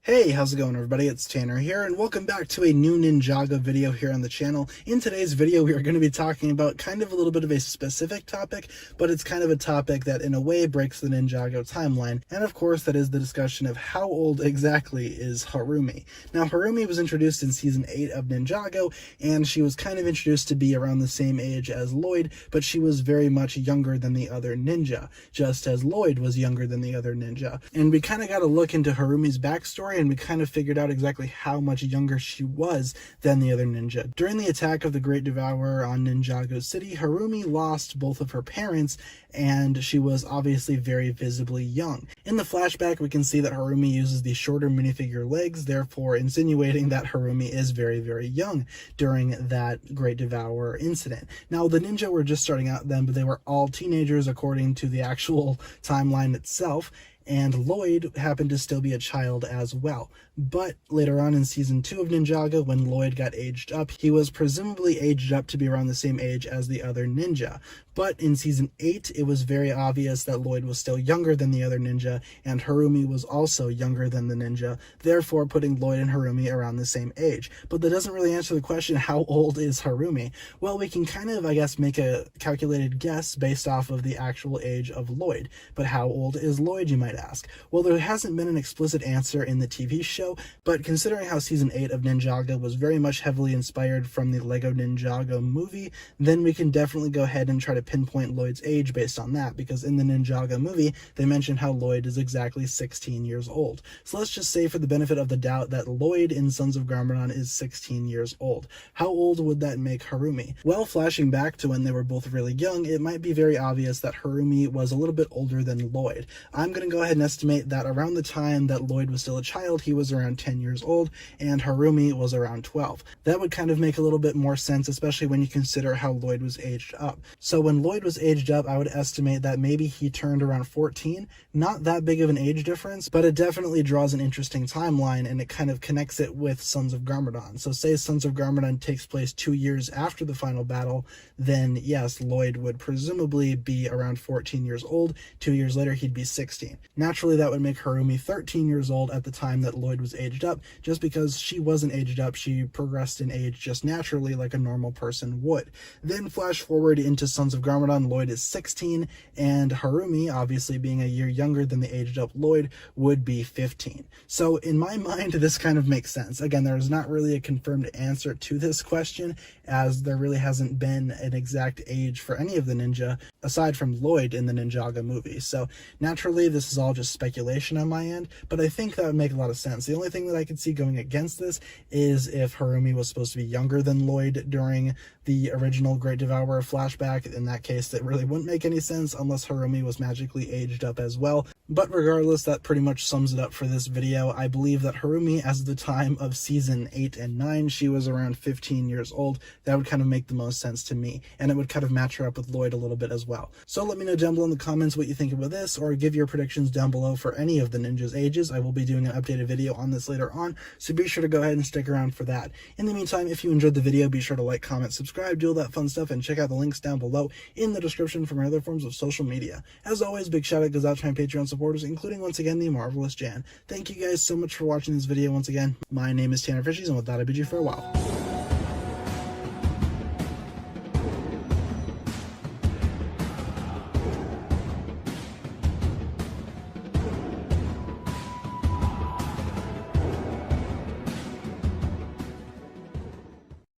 Hey, how's it going everybody? It's Tanner here, and welcome back to a new Ninjago video here on the channel. In today's video, we are going to be talking about kind of a little bit of a specific topic, but it's kind of a topic that in a way breaks the Ninjago timeline, and of course that is the discussion of how old exactly is Harumi. Now, Harumi was introduced in Season 8 of Ninjago, and she was kind of introduced to be around the same age as Lloyd, but she was very much younger than the other ninja, just as Lloyd was younger than the other ninja. And we kind of got to look into Harumi's backstory, and we kind of figured out exactly how much younger she was than the other ninja. During the attack of the Great Devourer on Ninjago City, Harumi lost both of her parents, and she was obviously very visibly young. In the flashback, we can see that Harumi uses the shorter minifigure legs, therefore insinuating that Harumi is very, very young during that Great Devourer incident. Now, the ninja were just starting out then, but they were all teenagers according to the actual timeline itself, and Lloyd happened to still be a child as well. But later on in Season 2 of Ninjago, when Lloyd got aged up, he was presumably aged up to be around the same age as the other ninja. But in Season 8, it was very obvious that Lloyd was still younger than the other ninja, and Harumi was also younger than the ninja, therefore putting Lloyd and Harumi around the same age. But that doesn't really answer the question, how old is Harumi? Well, we can kind of, I guess, make a calculated guess based off of the actual age of Lloyd. But how old is Lloyd, you might ask? Well, there hasn't been an explicit answer in the TV show, but considering how Season 8 of Ninjago was very much heavily inspired from the Lego Ninjago movie, then we can definitely go ahead and try to pinpoint Lloyd's age based on that, because in the Ninjago movie, they mention how Lloyd is exactly 16 years old. So let's just say for the benefit of the doubt that Lloyd in Sons of Garmadon is 16 years old. How old would that make Harumi? Well, flashing back to when they were both really young, it might be very obvious that Harumi was a little bit older than Lloyd. I'm going to go ahead and estimate that around the time that Lloyd was still a child, he was around 10 years old, and Harumi was around 12. That would kind of make a little bit more sense, especially when you consider how Lloyd was aged up. So when Lloyd was aged up, I would estimate that maybe he turned around 14. Not that big of an age difference, but it definitely draws an interesting timeline, and it kind of connects it with Sons of Garmadon. So say Sons of Garmadon takes place 2 years after the final battle, then yes, Lloyd would presumably be around 14 years old. 2 years later, he'd be 16. Naturally, that would make Harumi 13 years old at the time that Lloyd was aged up, just because she wasn't aged up, she progressed in age just naturally like a normal person would. Then flash forward into Sons of Garmadon, Lloyd is 16, and Harumi, obviously being a year younger than the aged up Lloyd, would be 15. So in my mind, this kind of makes sense. Again, there's not really a confirmed answer to this question, as there really hasn't been an exact age for any of the ninja, aside from Lloyd in the Ninjago movie. So naturally, this is all just speculation on my end, but I think that would make a lot of sense. The only thing that I could see going against this is if Harumi was supposed to be younger than Lloyd during the original Great Devourer flashback. In that case, that really wouldn't make any sense unless Harumi was magically aged up as well. But regardless, that pretty much sums it up for this video. I believe that Harumi, as of the time of Season 8 and 9, she was around 15 years old. That would kind of make the most sense to me, and it would kind of match her up with Lloyd a little bit as well. So let me know down below in the comments what you think about this, or give your predictions down below for any of the ninjas' ages. I will be doing an updated video on this later on, so be sure to go ahead and stick around for that. In the meantime, if you enjoyed the video, be sure to like, comment, subscribe, do all that fun stuff, and check out the links down below in the description for my other forms of social media. As always, big shout out goes out to my Patreon supporters, including once again the marvelous Jan. Thank you guys so much for watching this video once again. My name is TannerFishies, and with that I bid you farewell.